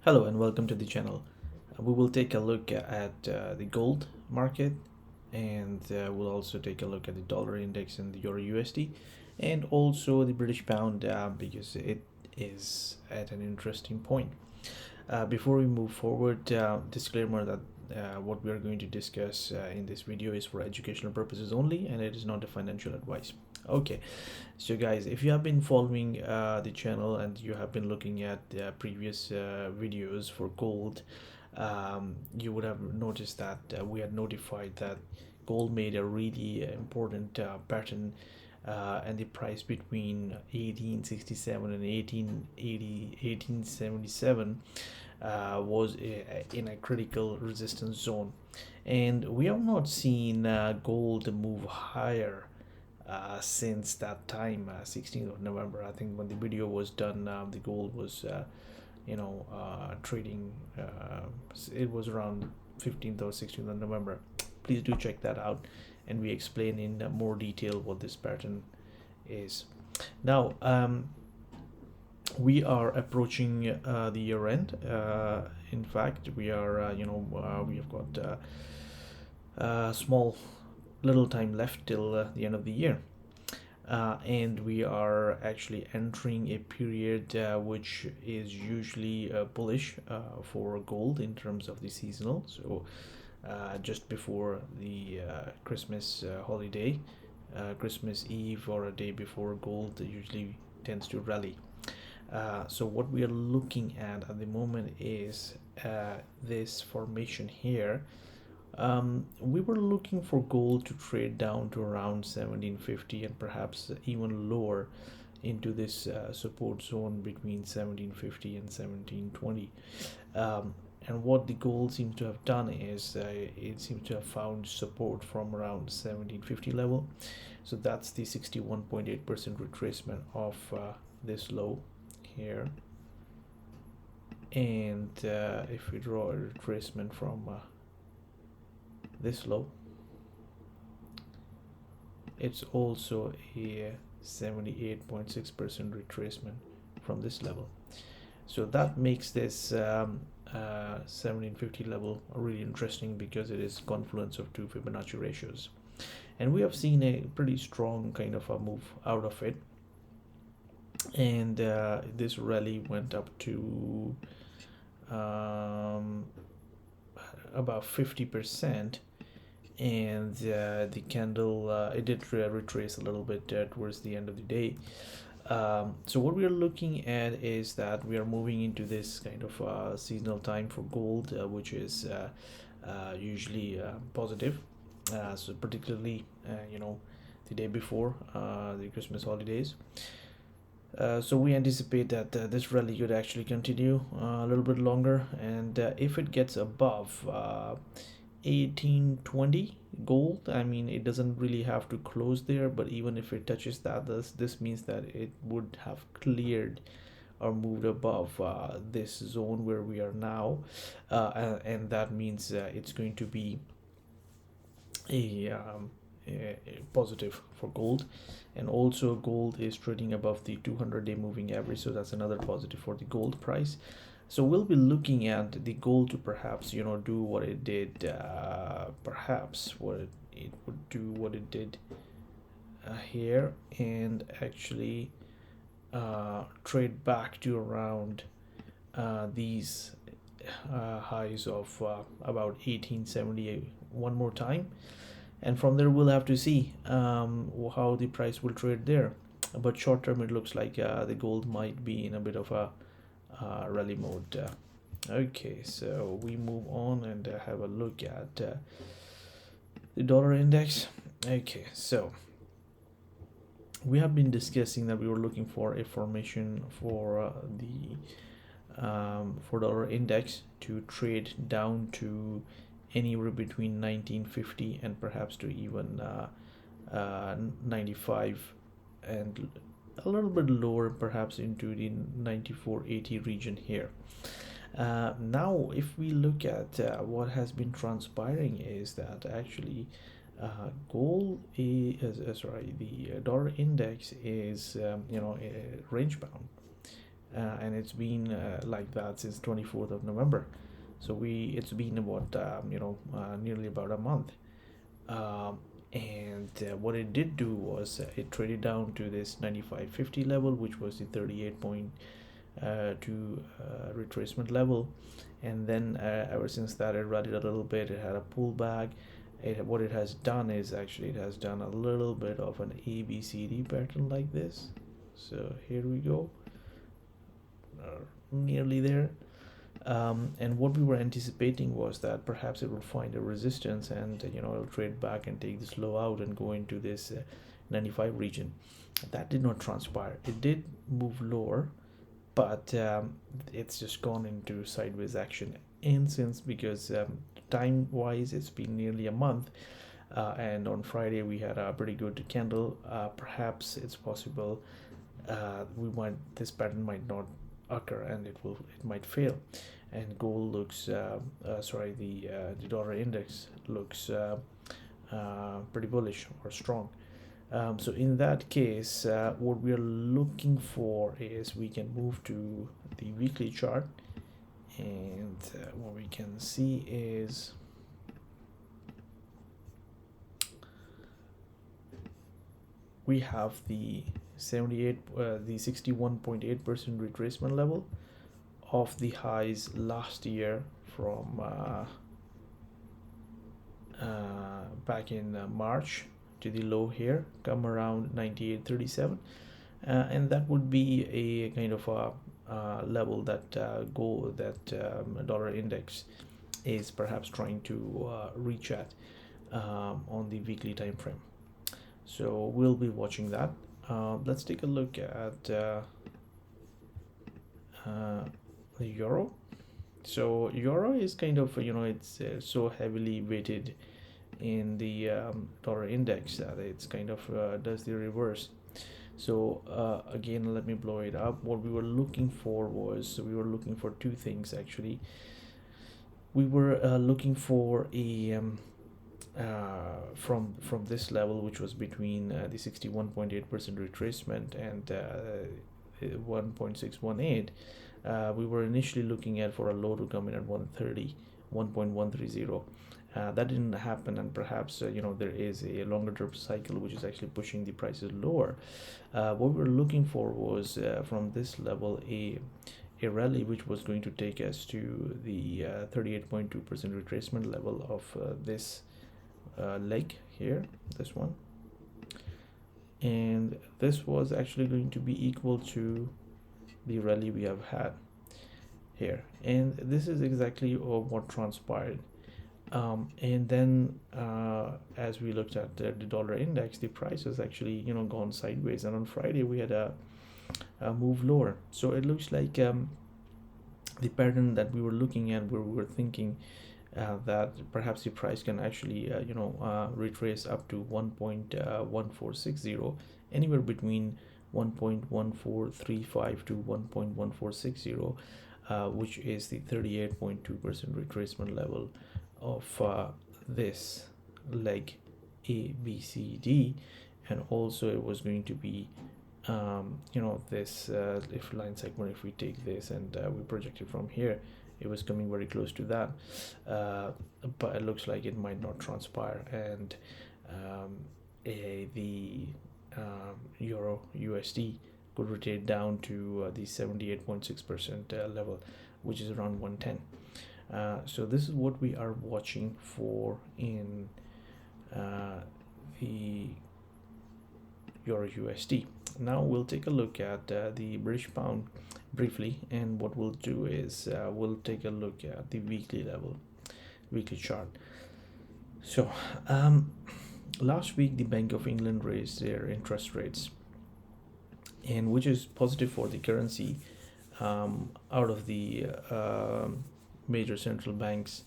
Hello and welcome to the channel. We will take a look at the gold market, and we'll also take a look at the dollar index and the euro USD, and also the British pound because it is at an interesting point. Before we move forward, disclaimer that what we are going to discuss in this video is for educational purposes only, and it is not a financial advice. Okay, so guys, if you have been following the channel and you have been looking at previous videos for gold, you would have noticed that we had notified that gold made a really important pattern, and the price between 1867 and 1877 was in a critical resistance zone, and we have not seen gold move higher since that time, 16th of November. I think when the video was done, the gold was trading, it was around 15th or 16th of November. Please do check that out, and we explain in more detail what this pattern is. Now we are approaching the year end. In fact, we are we have got small little time left till the end of the year, and we are actually entering a period which is usually bullish for gold in terms of the seasonal. So just before the Christmas holiday, Christmas Eve or a day before, gold usually tends to rally. So what we are looking at the moment is this formation here. We were looking for gold to trade down to around 1750 and perhaps even lower into this support zone between 1750 and 1720. And what the gold seems to have done is it seems to have found support from around 1750 level. So that's the 61.8% retracement of this low here. And if we draw a retracement from this low, it's also a 78.6% retracement from this level. So that makes this 1750 level really interesting because it is confluence of two Fibonacci ratios, and we have seen a pretty strong kind of a move out of it, and this rally went up to about 50%, and the candle it did retrace a little bit towards the end of the day. So what we are looking at is that we are moving into this kind of seasonal time for gold, which is usually positive. So particularly the day before the Christmas holidays. So we anticipate that this rally could actually continue a little bit longer, and if it gets above 1820 gold, I mean, it doesn't really have to close there, but even if it touches that, this means that it would have cleared or moved above this zone where we are now, and that means it's going to be a positive for gold. And also gold is trading above the 200-day moving average, so that's another positive for the gold price. So we'll be looking at the gold to perhaps do what it did, perhaps what it would do what it did here, and actually trade back to around these highs of about 1870 one more time, and from there we'll have to see how the price will trade there. But short term, it looks like the gold might be in a bit of a rally mode. Okay, so we move on and have a look at the dollar index. Okay, so we have been discussing that we were looking for a formation for the for dollar index to trade down to anywhere between 1950 and perhaps to even 95, and a little bit lower perhaps into the 9480 region here. Now if we look at what has been transpiring is that actually gold is the dollar index is range bound, and it's been like that since 24th of November. So it's been about nearly about a month. And what it did do was it traded down to this 95.50 level, which was the 38.2 retracement level, and then ever since that it rallied a little bit. It had a pullback. What it has done is actually it has done a little bit of an ABCD pattern like this. So here we go, nearly there. And what we were anticipating was that perhaps it will find a resistance, and it'll trade back and take this low out and go into this 95 region. That did not transpire. It did move lower, but it's just gone into sideways action. And since, because time wise it's been nearly a month, and on Friday we had a pretty good candle, perhaps it's possible this pattern might not occur, and it might fail. And gold looks the dollar index looks pretty bullish or strong. So in that case, what we are looking for is we can move to the weekly chart, and what we can see is we have the 61.8% retracement level of the highs last year from back in March to the low here, come around 98.37, and that would be a kind of a level that dollar index is perhaps trying to reach at on the weekly time frame. So we'll be watching that. Let's take a look at the euro. So euro is kind of it's so heavily weighted in the dollar index that it's kind of does the reverse. So again, let me blow it up. What we were looking for was, we were looking for two things actually. We were looking for a from this level, which was between the 61.8% retracement and 1.618. We were initially looking at for a low to come in at 1.130. That didn't happen, and perhaps there is a longer term cycle which is actually pushing the prices lower. What we were looking for was from this level a rally which was going to take us to the 38.2% retracement level of this leg here, this one, and this was actually going to be equal to the rally we have had here, and this is exactly what transpired. And then as we looked at the dollar index, the price has actually gone sideways, and on Friday we had a move lower. So it looks like the pattern that we were looking at, where we were thinking that perhaps the price can actually retrace up to 1.1460, anywhere between 1.1435 to 1.1460, which is the 38.2% retracement level of this leg ABCD. And also it was going to be this if line segment, if we take this and we project it from here, it was coming very close to that, but it looks like it might not transpire, and the euro USD could rotate down to the 78.6% level, which is around 110. So this is what we are watching for in the euro USD. Now we'll take a look at the British pound briefly, and what we'll do is we'll take a look at the weekly level, weekly chart. So last week the Bank of England raised their interest rates, and which is positive for the currency. Out of the major central banks,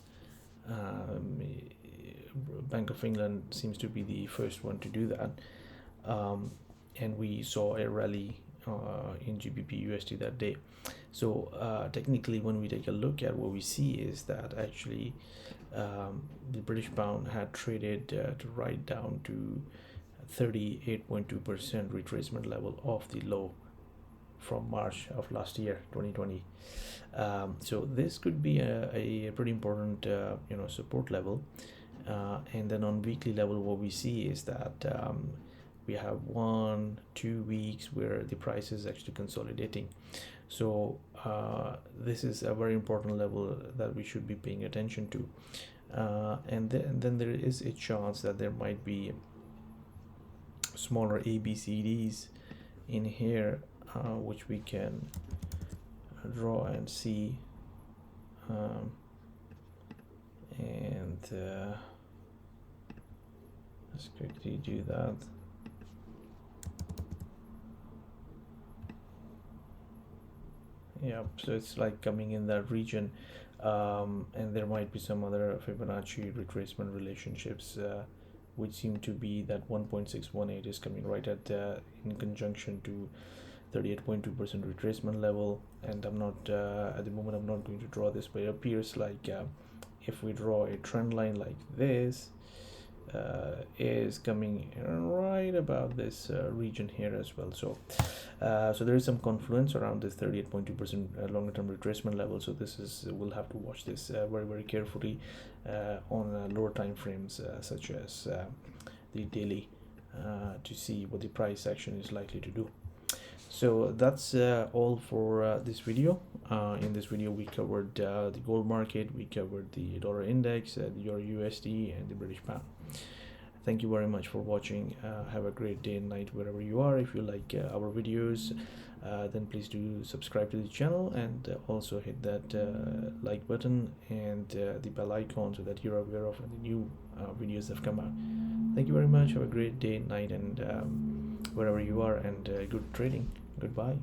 Bank of England seems to be the first one to do that, and we saw a rally in GBPUSD that day. So technically, when we take a look at what we see is that actually the British pound had traded to right down to 38.2% retracement level of the low from March of last year 2020. So this could be a pretty important support level, and then on weekly level what we see is that we have 1-2 weeks where the price is actually consolidating. So this is a very important level that we should be paying attention to, and then there is a chance that there might be smaller ABCDs in here, which we can draw and see, and let's quickly do that. Yeah, so it's like coming in that region, and there might be some other Fibonacci retracement relationships, which seem to be that 1.618 is coming right at in conjunction to 38.2% retracement level. And I'm not at the moment I'm not going to draw this, but it appears like if we draw a trend line like this, is coming right about this region here as well. So there is some confluence around this 38.2% longer term retracement level. So this is, we'll have to watch this very carefully on lower time frames, such as the daily, to see what the price action is likely to do. So that's all for this video. In this video we covered the gold market, we covered the dollar index, the EURUSD, and the British pound. Thank you very much for watching. Have a great day and night wherever you are. If you like our videos, then please do subscribe to the channel, and also hit that like button and the bell icon so that you're aware of the new videos that have come out. Thank you very much. Have a great day, night, and wherever you are, and good trading. Goodbye.